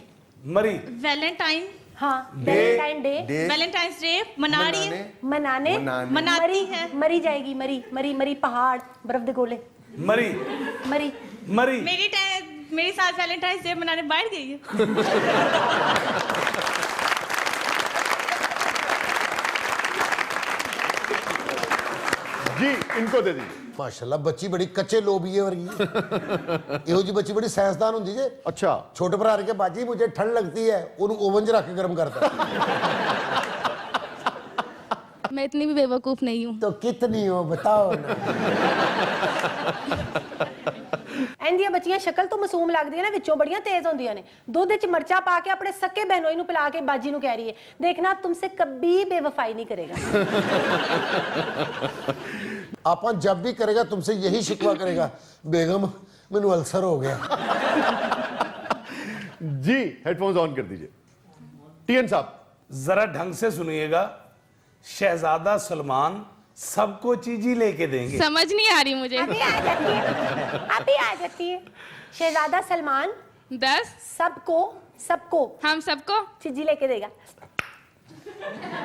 ਮਰੀ वैलेंटाइन हाँ, वैलेंटाइन डे वैलेंटाइंस डे मना रही है। मनाने मनाती मरी है। मरी जाएगी। मरी मरी मरी पहाड़ बर्फ दे गोले। ਮਰੀ मरी ਮਰੀ मेरी सास वैलेंटाइंस डे मनाने बाहर गई है। जी इनको दे दीजिए। ਮਾਸ਼ਾਅੱਲਾ ਬੱਚੀ ਬੜੀ ਕੱਚੇ ਲੋਬੀਏ ਵਰਗੀ। ਇਹੋ ਜੀ ਬੱਚੀ ਬੜੀ ਸਾਇੰਸਦਾਨ ਹੁੰਦੀ ਜੇ। अच्छा ਛੋਟੇ ਭਰਾ ਨੇ ਕਿਹਾ ਬਾਜੀ ਮੁਝੇ ਠੰਡ लगती है, ਉਹਨੂੰ ਓਵਨ 'ਚ ਰੱਖ ਕੇ ਗਰਮ ਕਰਤਾ। मैं इतनी भी बेवकूफ नहीं हूँ। तो कितनी हो बताओ ना। ਇੰਦੀਆਂ ਬੱਚੀਆਂ ਸ਼ਕਲ ਤੋਂ ਮਾਸੂਮ ਲੱਗਦੀਆਂ ਨੇ, ਵਿੱਚੋਂ ਬੜੀਆਂ ਤੇਜ਼ ਹੁੰਦੀਆਂ ਨੇ। ਦੁੱਧ ਵਿੱਚ ਮਰਚਾ ਪਾ ਕੇ ਆਪਣੇ ਸੱਕੇ ਬਹਿਨੋਈ ਨੂੰ ਪਿਲਾ ਕੇ ਬਾਜੀ ਨੂੰ ਕਹਿ ਰਹੀ ਹੈ, ਦੇਖਣਾ तुमसे कभी बेवफाई नहीं करेगा। आपा जब भी करेगा तुमसे यही शिकवा करेगा, बेगम मैनू अल्सर हो गया। जी हेडफोन्स ऑन कर दीजिए। टीएन साहब, जरा ढंग से सुनिएगा। शहजादा सलमान सबको चीजी लेके देंगे। समझ नहीं आ रही मुझे। अभी आ जाती है, अभी आ जाती है। शहजादा सलमान 10 सबको हम सबको चिज्जी लेके देगा।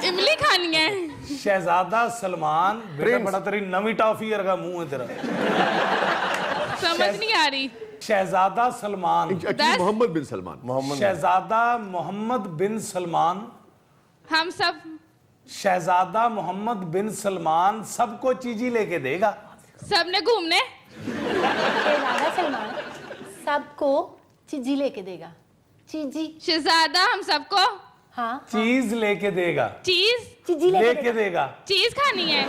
इमली खानी है। शहजादा सलमान बेटा बड़ा तेरी नवी टॉफी वर्गा मुंह है तेरा। समझ नहीं आ रही। शहजादा सलमान, एक्चुअली मोहम्मद बिन सलमान, शहजादा मोहम्मद बिन सलमान, हम सब शहजादा मोहम्मद बिन सलमान सबको चीजी लेके देगा। सबने घूमने। शहजादा सलमान सबको चिज्जी लेके देगा। चिज्जी शहजादा हम सबको हाँ चीज लेके देगा। चीज चिज्जी लेके देगा। चीज खानी है।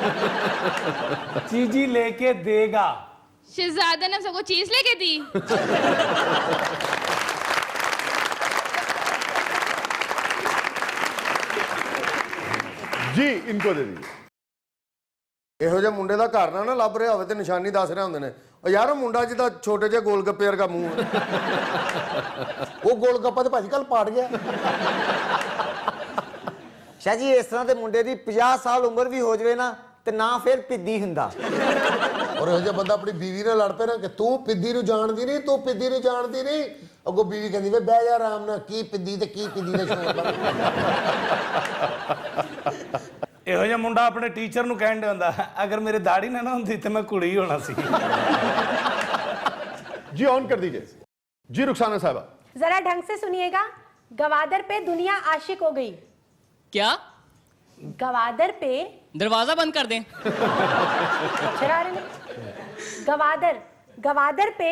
चीजी लेके देगा। शहजादा ने हम सबको चीज लेके दी। जी इनको दे दीजिए। ਇਹੋ ਜਿਹੇ ਮੁੰਡੇ ਦਾ ਘਰ ਨਾ ਲੱਭ ਰਿਹਾ ਹੋਵੇ ਤੇ ਨਿਸ਼ਾਨੀ ਦੱਸ ਰਹੇ ਹੁੰਦੇ ਨੇ ਉਹ ਯਾਰ ਉਹ ਮੁੰਡਾ ਜਿਹਦਾ ਛੋਟੇ ਜਿਹੇ ਗੋਲ ਗੱਪੇ ਵਰਗਾ ਮੂੰਹ ਹੈ। ਉਹ ਗੋਲ ਗੱਪਾ ਤੇ ਭਾਜੀ ਕੱਲ ਪਾੜ ਗਿਆ। ਸ਼ਾਹ ਜੀ ਇਸ ਤਰ੍ਹਾਂ ਦੇ ਮੁੰਡੇ ਦੀ 50 ਸਾਲ ਉਮਰ ਵੀ ਹੋ ਜਾਵੇ ਨਾ ਤੇ ਨਾ ਫਿਰ ਪਿੱਦੀ ਹੁੰਦਾ। ਔਰ ਇਹੋ ਜਿਹਾ ਬੰਦਾ ਆਪਣੀ ਬੀਵੀ ਨਾਲ ਲੜ ਪਏ ਨਾ ਕਿ ਤੂੰ ਪਿੱਦੀ ਨੂੰ ਜਾਣਦੀ ਨਹੀਂ, ਤੂੰ ਪਿੱਦੀ ਨੂੰ ਜਾਣਦੀ ਨਹੀਂ। ਅੱਗੋਂ ਬੀਵੀ ਕਹਿੰਦੀ ਵੇ ਬਹਿ ਜਾ ਆਰਾਮ ਨਾਲ, ਕੀ ਪਿੱਦੀ ਤੇ ਕੀ ਪਿੱਦੀ ਦਾ ਸ਼ੌਕ। ਇਹੋ ਜਿਹਾ ਮੁੰਡਾ ਆਪਣੇ ਟੀਚਰ ਨੂੰ ਕਹਿਣ ਦੇ ਹੁੰਦਾ ਅਗਰ ਮੇਰੇ ਦਾੜੀ ਨਾ ਹੁੰਦੀ ਤੇ ਮੈਂ ਕੁੜੀ ਹੋਣਾ ਸੀ। जी ऑन कर दीजिए। जी रुखसाना साहबा, जरा ढंग से सुनिएगा। गवादर पे दुनिया आशिक हो गई। क्या? गवादर पे दरवाजा बंद कर दें। शरारे में गवादर पे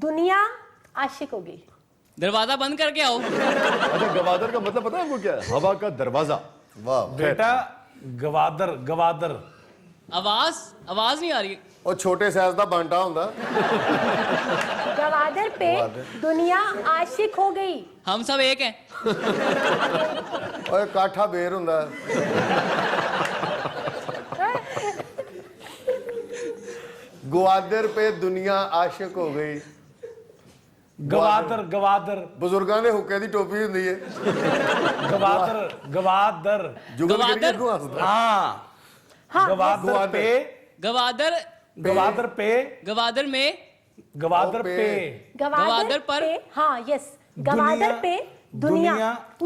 दुनिया आशिक हो गई। दरवाजा बंद करके आओ। अच्छा गवादर का मतलब पता है आपको क्या है? हवा का दरवाजा। ਵਾਹ बेटा गवादर आवाज नहीं आ रही। ਉਹ ਛੋਟੇ ਸਾਈਜ਼ ਦਾ ਬਾਂਟਾ ਹੁੰਦਾ। गवादर पे दुनिया आशिक हो गई। हम सब एक हैं। ਓਏ ਕਾਠਾ ਬੇਰ ਹੁੰਦਾ। ਗਵਾਦਰ पे दुनिया आशिक हो गई। गवादर ਬਜ਼ੁਰਗਾਂ ਦੇ ਹੁੱਕੇ ਦੀ ਟੋਪੀ ਹੁੰਦੀ ਹੈ। गवादर ਜੁਗਲ ਕਰੀਏ ਕਿਉਂ ਹੱਸਦਾ? हाँ गवादर पे गवादर पे गवादर में गवादर पे गवादर पर हाँ यस गवादर पे दुनिया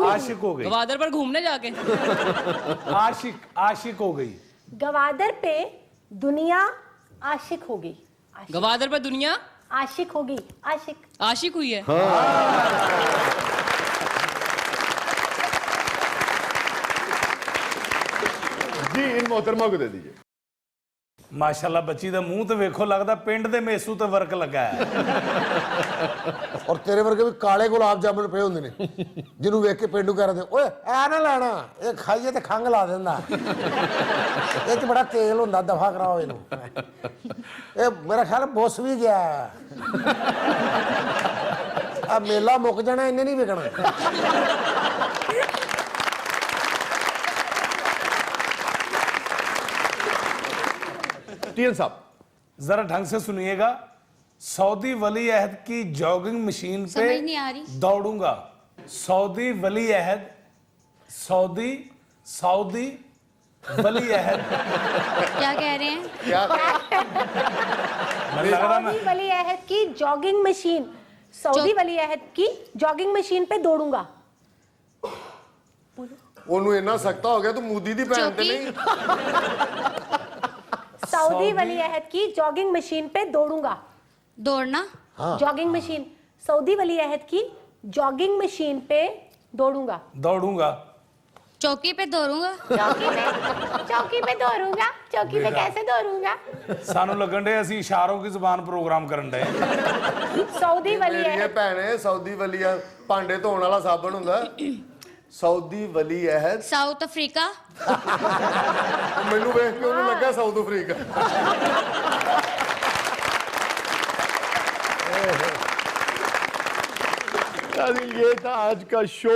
आशिक हो गई। गवादर पर घूमने जाके आशिक हो गई। गवादर पे दुनिया आशिक हो गई। गवादर पर दुनिया आशिक हो गई। आशिक हुई है। जी इन मोहतरमा को दे दीजिए। माशाल्लाह बच्ची ਦਾ ਮੂੰਹ ਤੇ ਵੇਖੋ ਲੱਗਦਾ ਪਿੰਡ ਦੇ ਮੇਸੂ ਤੇ ਵਰਕ ਲੱਗਾ ਹੈ। ਔਰ ਤੇਰੇ ਵਰਗੇ ਵੀ ਕਾਲੇ ਗੁਲਾਬ ਜਾਮੁਨ ਪਏ ਹੁੰਦੇ ਨੇ ਜਿਹਨੂੰ ਵੇਖ ਕੇ ਪਿੰਡੂ ਕਰਦੇ ਓਏ ਐ ਨਾ ਲੈਣਾ, ਇਹ ਖਾਈਏ ਤੇ ਖੰਗ ਲਾ ਦਿੰਦਾ, ਇਹ ਚ ਬੜਾ ਤੇਲ ਹੁੰਦਾ, ਦਫਾ ਕਰਾਓ ਇਹਨੂੰ। ਇਹ ਮੇਰਾ ਖਿਆਲ ਬੁੱਸ ਵੀ ਗਿਆ ਆ, ਮੇਲਾ ਮੁੱਕ ਜਾਣਾ, ਇਹਨੇ ਨਹੀਂ ਵਿਕਣਾ। टीएन साहब जरा ढंग से सुनिएगा। सऊदी वली अहद की जॉगिंग मशीन पे समझ नहीं आ रही। दौड़ूंगा। सऊदी वली अहद सऊदी वली अहद क्या कह रहे हैं? मुझे लग रहा मैं सऊदी वली अहद की जॉगिंग मशीन, सऊदी वली अहद की जॉगिंग मशीन पे दौड़ूंगा। ਉਹਨੂੰ ਇੰਨਾ ਸਖਤਾ ਹੋ ਗਿਆ ਤੂੰ ਮੂਦੀ ਦੀ ਭੈਣ ਤੇ ਨਹੀਂ। सऊदी वली अहद की जॉगिंग मशीन पे दौड़ूंगा। दौड़ना। जॉगिंग मशीन, सऊदी वली अहद की जॉगिंग मशीन पे दौड़ूंगा। चौकी पे दौड़ूंगा। चौकी पे दौड़ूंगा। चौकी पे कैसे दौड़ूंगा? सानू लगन डे ਅਸੀਂ ਇਸ਼ਾरों की ਜ਼ਬਾਨ ਪ੍ਰੋਗਰਾਮ ਕਰਨ ਡਏ। सऊदी वली ਮੇਰੀ अहद ਭੈਣੇ ਸਊਦੀ ਵਲੀ ਆ ਭਾਂਡੇ ਧੋਣ ਵਾਲਾ ਸਾਬਣ ਹੁੰਦਾ। ਸਊਦੀ ਵਲੀ ਅਹਿਦ साउथ अफ्रीका। ਮੈਨੂੰ ਵੇਖ ਕੇ ਉਹਨੂੰ ਲੱਗਾ ਸਾਊਥ ਅਫਰੀਕਾ। ये था आज का शो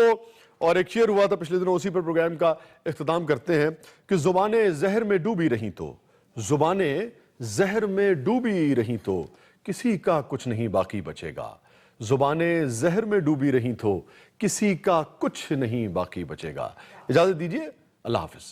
और एक शेर हुआ था पिछले दिनों, उसी पर प्रोग्राम का इख्तिताम करते हैं कि जुबानें जहर में डूबी रहीं तो, जुबानें जहर में डूबी रहीं तो किसी का कुछ नहीं बाकी बचेगा। जुबानें जहर में डूबी रहीं तो किसी का कुछ नहीं बाकी बचेगा। इजाजत दीजिए, अल्लाह हाफिज।